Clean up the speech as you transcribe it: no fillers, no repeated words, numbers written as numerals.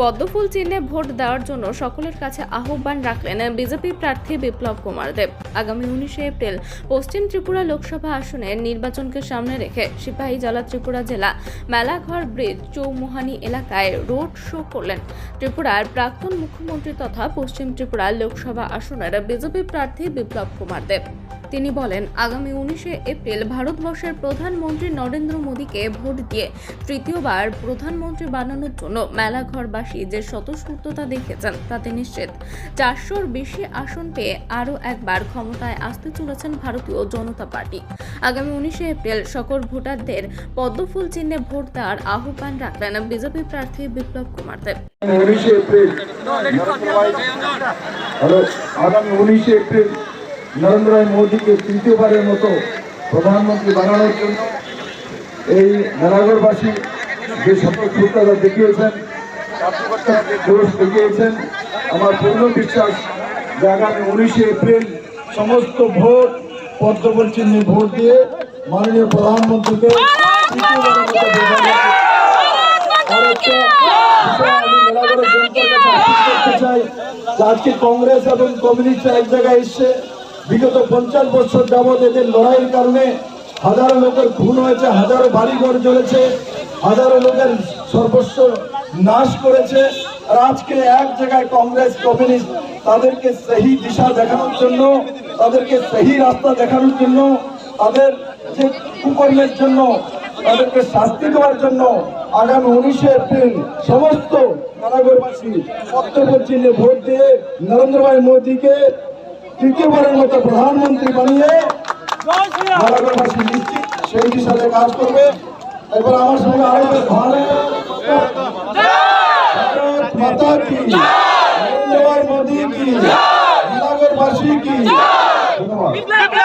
পদ্মফুল চিহ্নে ভোট দেওয়ার জন্য সকলের কাছে আহ্বান রাখলেন বিজেপি প্রার্থী বিপ্লব কুমার দেব। আগামী 19 এপ্রিল পশ্চিম ত্রিপুরা লোকসভা আসনের নির্বাচনকে সামনে রেখে সিপাহীজলা ত্রিপুরা জেলা মেলাঘর ব্রিজ চৌমুহানি এলাকায় রোড শো করলেন ত্রিপুরার প্রাক্তন মুখ্যমন্ত্রী তথা পশ্চিম ত্রিপুরা লোকসভা আসনের বিজেপি প্রার্থী বিপ্লব কুমার দেব। তিনি বলেন, আগামী 19 এপ্রিল ভারতবর্ষের প্রধানমন্ত্রী নরেন্দ্র মোদীকে ভোট দিয়ে তৃতীয়বার প্রধানমন্ত্রী বানানোর জন্য মেলাঘরবাসী যে স্বতঃস্ফূর্ততা দেখেছেন তাতে নিশ্চিত 400-র বেশি আসন পেয়ে আরও একবার ক্ষমতায় আসতে চলেছেন ভারতীয় জনতা পার্টি। আগামী 19 এপ্রিল সকল ভোটারদের পদ্মফুল চিহ্নে ভোট দেওয়ার আহ্বান রাখলেন বিজেপি প্রার্থী বিপ্লব কুমার দেব। আগামী 19 এপ্রিল নরেন্দ্র মোদীকে তৃতীয়বারের মতো প্রধানমন্ত্রী বানানোর জন্য এই মেলাঘরবাসী যে স্বতঃস্ফূর্ততা দেখিয়েছেন, জোশ দেখিয়েছেন, আমার পূর্ণ বিশ্বাস যে আগামী 19 এপ্রিল সমস্ত ভোট পদ্মফুল চিহ্নে ভোট দিয়ে মাননীয় প্রধানমন্ত্রীকে তৃতীয়বারের মতো আমি মেলাঘরের জনতার কাছে আপিল করতে চাই যে আজকে কংগ্রেস এবং কমিউনিস্ট এক জায়গায় এসছে। বিগত 50 বছর যাবৎ এদের লড়াইয়ের কারণে হাজারো লোকের খুন হয়েছে, হাজারো বাড়িঘর জ্বলেছে, হাজারো লোকের সর্বস্ব নাশ করেছে। আর আজকে এক জায়গায় কংগ্রেস কমিউনিস্ট তাদেরকে সহি দিশা দেখানোর জন্য, তাদেরকে সহি রাস্তা দেখানোর জন্য, তাদের যে কুকর্মের জন্য তাদেরকে শাস্তি দেওয়ার জন্য আগামী 19 এপ্রিল সমস্ত মেলাঘরবাসী পদ্মফুল চিহ্নে ভোট দিয়ে নরেন্দ্র মোদীকে তৃতীয়বারের মতো প্রধানমন্ত্রী বানিয়ে মেলাঘরবাসী নিশ্চিত সেই দিশাতে কাজ করবে। এবার আমার সঙ্গে আরো ভারত মাতা কি, নরেন্দ্র মোদী কি, মেলাঘরবাসী কি। ধন্যবাদ।